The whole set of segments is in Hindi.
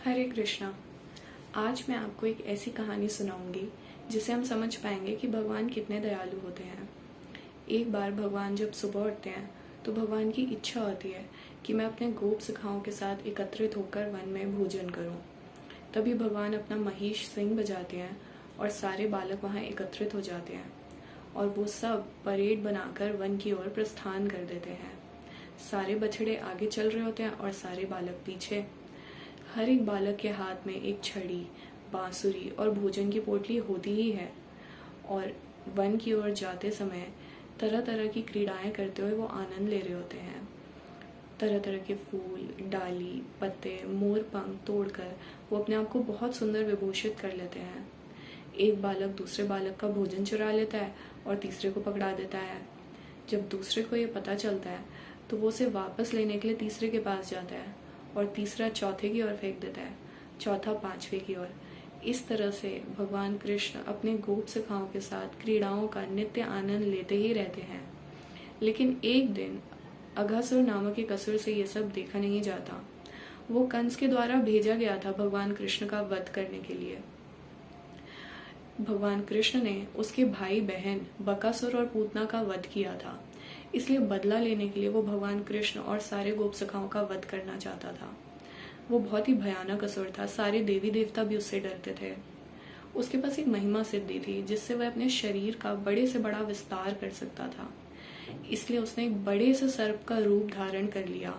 हरे कृष्णा। आज मैं आपको एक ऐसी कहानी सुनाऊंगी जिसे हम समझ पाएंगे कि भगवान कितने दयालु होते हैं। एक बार भगवान जब सुबह उठते हैं तो भगवान की इच्छा होती है कि मैं अपने गोप सखाओं के साथ एकत्रित होकर वन में भोजन करूं। तभी भगवान अपना महिष सिंह बजाते हैं और सारे बालक वहां एकत्रित हो जाते हैं और वो सब परेड बनाकर वन की ओर प्रस्थान कर देते हैं। सारे बछड़े आगे चल रहे होते हैं और सारे बालक पीछे। हर एक बालक के हाथ में एक छड़ी, बांसुरी और भोजन की पोटली होती ही है और वन की ओर जाते समय तरह तरह की क्रीड़ाएं करते हुए वो आनंद ले रहे होते हैं। तरह तरह के फूल, डाली, पत्ते, मोर पंख तोड़कर वो अपने आप को बहुत सुंदर विभूषित कर लेते हैं। एक बालक दूसरे बालक का भोजन चुरा लेता है और तीसरे को पकड़ा देता है। जब दूसरे को ये पता चलता है तो वो उसे वापस लेने के लिए तीसरे के पास जाता है और तीसरा चौथे की ओर फेंक देता है, चौथा पांचवे की ओर। इस तरह से भगवान कृष्ण अपने गोप सखाओं के साथ क्रीड़ाओं का नित्य आनंद लेते ही रहते हैं। लेकिन एक दिन अघासुर नामक एक असुर से ये सब देखा नहीं जाता। वो कंस के द्वारा भेजा गया था भगवान कृष्ण का वध करने के लिए। भगवान कृष्ण ने उसके भाई बहन बकासुर और पूतना का वध किया था, इसलिए बदला लेने के लिए वो भगवान कृष्ण और सारे गोप सखाओं का वध करना चाहता था। वो बहुत ही भयानक असुर था, सारे देवी देवता भी उससे डरते थे। उसके पास एक महिमा सिद्धि थी जिससे वह अपने शरीर का बड़े से बड़ा विस्तार कर सकता था। इसलिए उसने एक बड़े से सर्प का रूप धारण कर लिया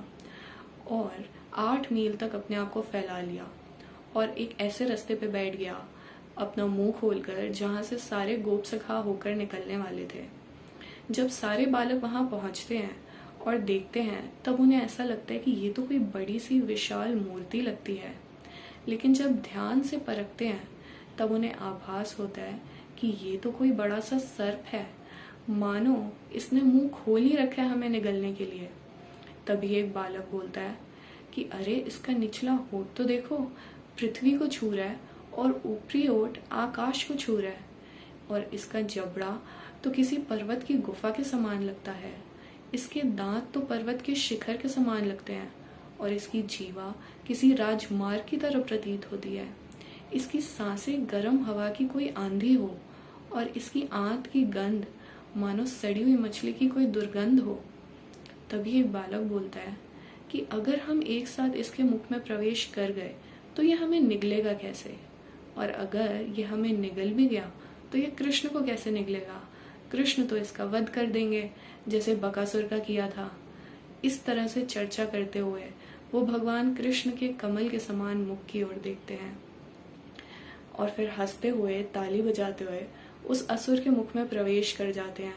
और 8 मील तक अपने आप को फैला लिया और एक ऐसे रास्ते पे बैठ गया अपना मुंह खोलकर जहां से सारे गोप सखा होकर निकलने वाले थे। जब सारे बालक वहां पहुंचते हैं और देखते हैं तब उन्हें ऐसा लगता है कि ये तो कोई बड़ी सी विशाल मूर्ति लगती है। लेकिन जब ध्यान से परखते हैं तब उन्हें आभास होता है कि ये तो कोई बड़ा सा सर्प है, मानो इसने मुंह खोल ही रखा है हमें निगलने के लिए। तभी एक बालक बोलता है कि अरे इसका निचला होठ तो देखो, पृथ्वी को छू रहा है और ऊपरी ओठ आकाश को छू रहा है और इसका जबड़ा तो किसी पर्वत की गुफा के समान लगता है। इसके दांत तो पर्वत के शिखर के समान लगते हैं और इसकी जीवा किसी राजमार्ग की तरह प्रतीत होती है। इसकी सांसें गर्म हवा की कोई आंधी हो और इसकी आंत की गंध मानो सड़ी हुई मछली की कोई दुर्गंध हो। तभी एक बालक बोलता है कि अगर हम एक साथ इसके मुख में प्रवेश कर गए तो ये हमें निगलेगा कैसे, और अगर ये हमें निगल भी गया तो ये कृष्ण को कैसे निगलेगा। कृष्ण तो इसका वध कर देंगे जैसे बकासुर का किया था। इस तरह से चर्चा करते हुए वो भगवान कृष्ण के कमल के समान मुख की ओर देखते हैं और फिर हंसते हुए ताली बजाते हुए उस असुर के मुख में प्रवेश कर जाते हैं।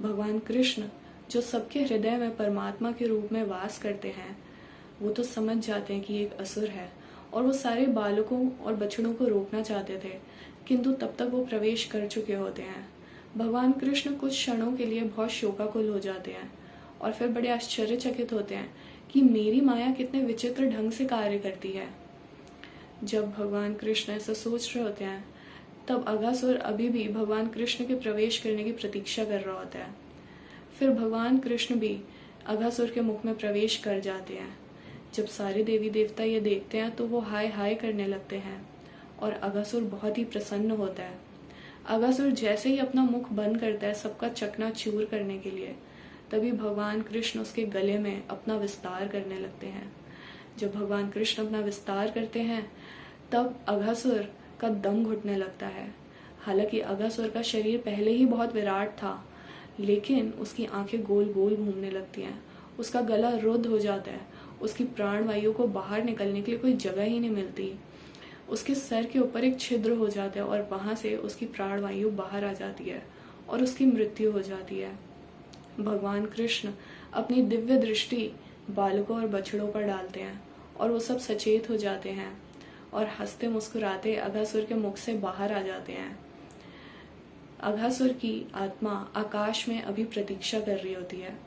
भगवान कृष्ण जो सबके हृदय में परमात्मा के रूप में वास करते हैं, वो तो समझ जाते हैं कि एक असुर है और वो सारे बालकों और बछड़ों को रोकना चाहते थे, किंतु तब तक वो प्रवेश कर चुके होते हैं। भगवान कृष्ण कुछ क्षणों के लिए बहुत शोकाकुल हो जाते हैं और फिर बड़े आश्चर्यचकित होते हैं कि मेरी माया कितने विचित्र ढंग से कार्य करती है। जब भगवान कृष्ण ऐसा सोच रहे होते हैं तब अघासुर अभी भी भगवान कृष्ण के प्रवेश करने की प्रतीक्षा कर रहा होता है। फिर भगवान कृष्ण भी अघासुर के मुख में प्रवेश कर जाते हैं। जब सारे देवी देवता ये देखते हैं तो वो हाय हाय करने लगते हैं और अघासुर बहुत ही प्रसन्न होता है। अघासुर जैसे ही अपना मुख बंद करता है सबका चकनाचूर करने के लिए, तभी भगवान कृष्ण उसके गले में अपना विस्तार करने लगते हैं। जब भगवान कृष्ण अपना विस्तार करते हैं तब अघासुर का दम घुटने लगता है। हालांकि अघासुर का शरीर पहले ही बहुत विराट था, लेकिन उसकी आंखें गोल गोल घूमने लगती हैं, उसका गला रुद्ध हो जाता है, उसकी प्राण वायु को बाहर निकलने के लिए कोई जगह ही नहीं मिलती। उसके सर के ऊपर एक छिद्र हो जाता है और वहां से उसकी प्राण वायु बाहर आ जाती है और उसकी मृत्यु हो जाती है। भगवान कृष्ण अपनी दिव्य दृष्टि बालकों और बछड़ों पर डालते हैं और वो सब सचेत हो जाते हैं और हंसते मुस्कुराते अघासुर के मुख से बाहर आ जाते हैं। अघासुर की आत्मा आकाश में अभी प्रतीक्षा कर रही होती है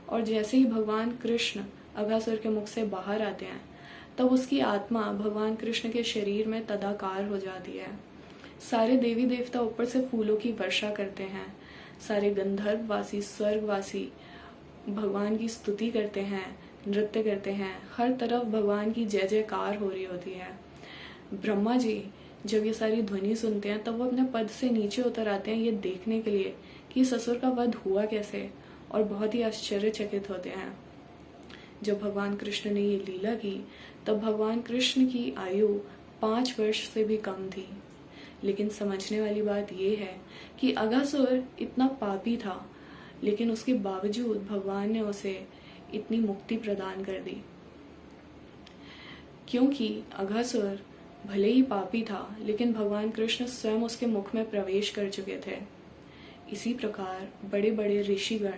और जैसे ही भगवान कृष्ण अघासुर के मुख से बाहर आते हैं तब उसकी आत्मा भगवान कृष्ण के शरीर में तदाकार हो जाती है। सारे देवी देवता ऊपर से फूलों की वर्षा करते हैं। सारे गंधर्ववासी, स्वर्गवासी भगवान की स्तुति करते हैं, नृत्य करते हैं, हर तरफ भगवान की जय जयकार हो रही होती है। ब्रह्मा जी जब ये सारी ध्वनि सुनते हैं तब वो अपने पद से नीचे उतर आते हैं ये देखने के लिए कि ससुर का वध हुआ कैसे, और बहुत ही आश्चर्यचकित होते हैं। जब भगवान कृष्ण ने ये लीला की तब भगवान कृष्ण की आयु 5 वर्ष से भी कम थी। लेकिन समझने वाली बात यह है कि अघासुर इतना पापी था, लेकिन उसके बावजूद भगवान ने उसे इतनी मुक्ति प्रदान कर दी, क्योंकि अघासुर भले ही पापी था लेकिन भगवान कृष्ण स्वयं उसके मुख में प्रवेश कर चुके थे। इसी प्रकार बड़े बड़े ऋषिगण,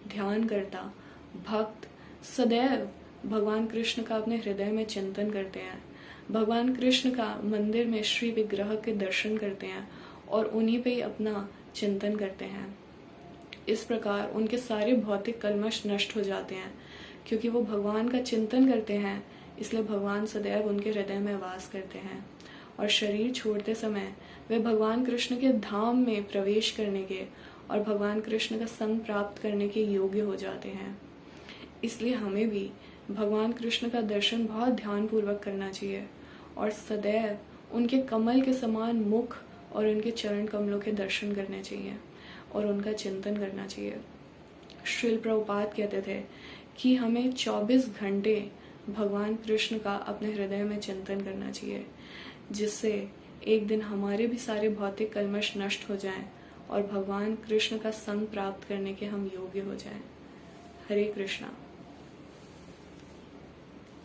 ध्यानकर्ता, भक्त सदैव भगवान कृष्ण का अपने हृदय में चिंतन करते हैं, भगवान कृष्ण का मंदिर में श्री विग्रह के दर्शन करते हैं और उन्हीं पे ही अपना चिंतन करते हैं। इस प्रकार उनके सारे भौतिक कल्मश नष्ट हो जाते हैं, क्योंकि वो भगवान का चिंतन करते हैं, इसलिए भगवान सदैव उनके हृदय में वास करते हैं और शरीर छोड़ते समय वे भगवान कृष्ण के धाम में प्रवेश करने के और भगवान कृष्ण का संग प्राप्त करने के योग्य हो जाते हैं। इसलिए हमें भी भगवान कृष्ण का दर्शन बहुत ध्यानपूर्वक करना चाहिए और सदैव उनके कमल के समान मुख और उनके चरण कमलों के दर्शन करने चाहिए और उनका चिंतन करना चाहिए। श्रील प्रभुपाद कहते थे कि हमें 24 घंटे भगवान कृष्ण का अपने हृदय में चिंतन करना चाहिए, जिससे एक दिन हमारे भी सारे भौतिक कल्मश नष्ट हो जाएं और भगवान कृष्ण का संग प्राप्त करने के हम योग्य हो जाएं। हरे कृष्णा।